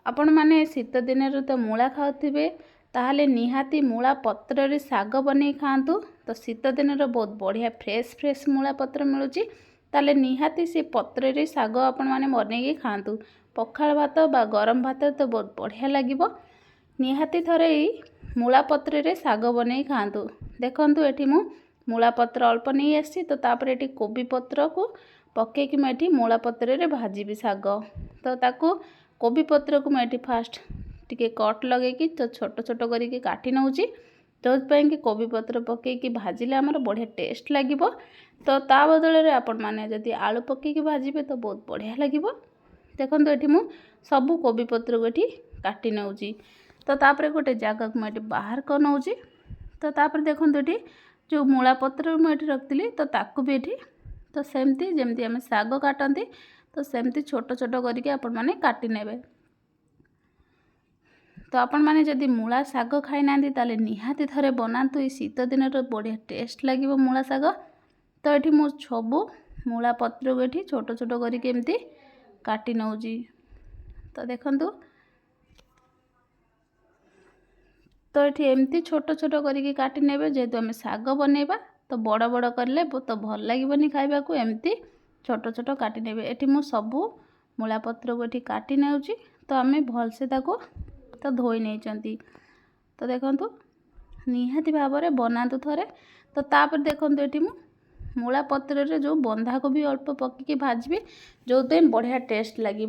आपण माने शीत दिन तो मूला खाऊे ताहले निहाती मूला पत्र शाग बन खातु। तो शीत दिन बहुत बढ़िया फ्रेश फ्रेश मूला पत्र मिलूँ ताले निहाती से पत्र शाग आपण मैंने बनई खातु। पखाल भात बा गरम भात तो बहुत बढ़िया लगे। निहाती थरे मूला पत्र शाग बन खातु। देखंतु एठी मु मूला पत्र अल्प नहीं आसी तो तापर एठी कोबी पत्र को पकेकी मुझे मूला पत्र भाजी शाग। तो ताकू कोबी पत्र को मुझे फास्ट टिके कट लगे तो छोट छोट करके काटी नौची जो कि कोबी पत्र पकईकी भाजिले आमर बढ़िया टेस्ट लगे। तो ता बदल में आपण मैंने जदि आलू पकईकी भाजबे तो बहुत बढ़िया लगे। देखो ये मु सबू कोबी पत्र को ये काटी नौची। तो तापर गोटे जगह को मुझे बाहर कर नौची। तो तापर देखो ये जो मूला पत्र मुझे रखी तो ताकू भी ये तो सेमती जमती आम शाग काटती तो सेमती छोट छोट करके आपण मैंने काटी नेबे। तो आपण मैंने जदि मूला शाग खाई ना ताले निहाती थरे बनातु। ये शीत दिन बढ़िया टेस्ट लगे मूला शाग। तो ये मु सबू मूला पत्र को ये छोट छोट करके एमती काटी नौजी। तो देखंतु तो ये एमती छोट छोट करके काटी नेबे जेहेतु आम शाग बनइबा तो बड़ बड़ करले तो भल लगे खाइबा को एमती छोट छोट काटी नेबे। एठी मु सबू मूला पत्र को ये काटी नौची। तो आम भलसे ताको तो धोई नहीं। तो देखंतु निहाती भाव में बनातु थरे। तो तापर देखंतु एठी मु मूला पत्र रे जो बंधाकोबी अल्प पकईकी भाजबी जो बढ़िया टेस्ट लगे।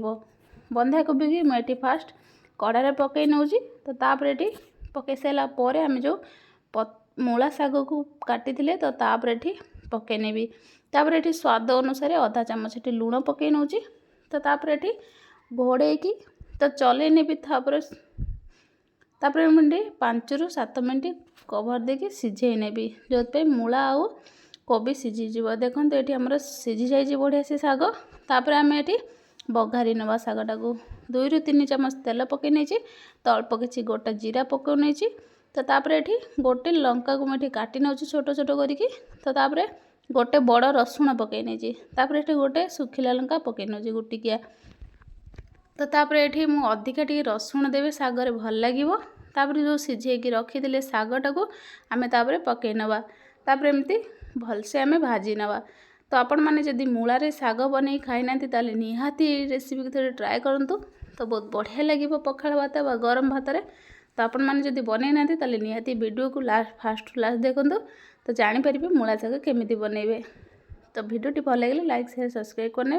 बंधाकोबी की मुझे फास्ट कड़ारे पकई नौची। तो तापर एठी पकई सारा पर आम जो मूला शाग को काटी तो तापर एठी पकई नेबी। तापर एठी स्वाद अनुसार आधा चामच एठी लूण पकई नौची। तो तापर एठी घोड़ेकी तो चले नेबी। तापर मुझे 5 ରୁ 7 मिनट कवर देके सिझे नेबी जो मूला आउ कोबी सिझीज। देखो ये आमर सिझी जाइए बढ़िया से शाग। तापर आम ये बघारी नवा शागटा को 2 ରୁ 3 ଚାମଚ तेल पकई नहीं। तो अल्प किसी गोटा जीरा पकई नहीं। तो तापर ये गोटे लंका को मुझे काटी नौची छोट छोट करके। तो तापर गोटे बड़ रसुण पकई नहीं। तापर ये गोटे सुखिला लंका पकई नौची गुटिकिया। तो तापर ये मु अधिका टी रसुण देवे शागर भल लगे। तापर जो सिझेकी रखी शागटा को आम तापर पकई नवा। तापर एमती भलसे आम भाजी नवा। तो आपण मैंने जदि मूलारे शाग बन खाई ना ताले निहाती रेसिपी थोड़े ट्राए करंतु। तो बहुत बढ़िया लगे पखाल भात बा गरम भात रे। तो आपण मैंने जदि बन ना ताले निहाती वीडियो को लास्ट फास्ट लास्ट देखंतु तो जानी परिबे मूला शाग केमिति बनइबे। तो वीडियोटी भल लगे लाइक शेयर सब्सक्राइब करने।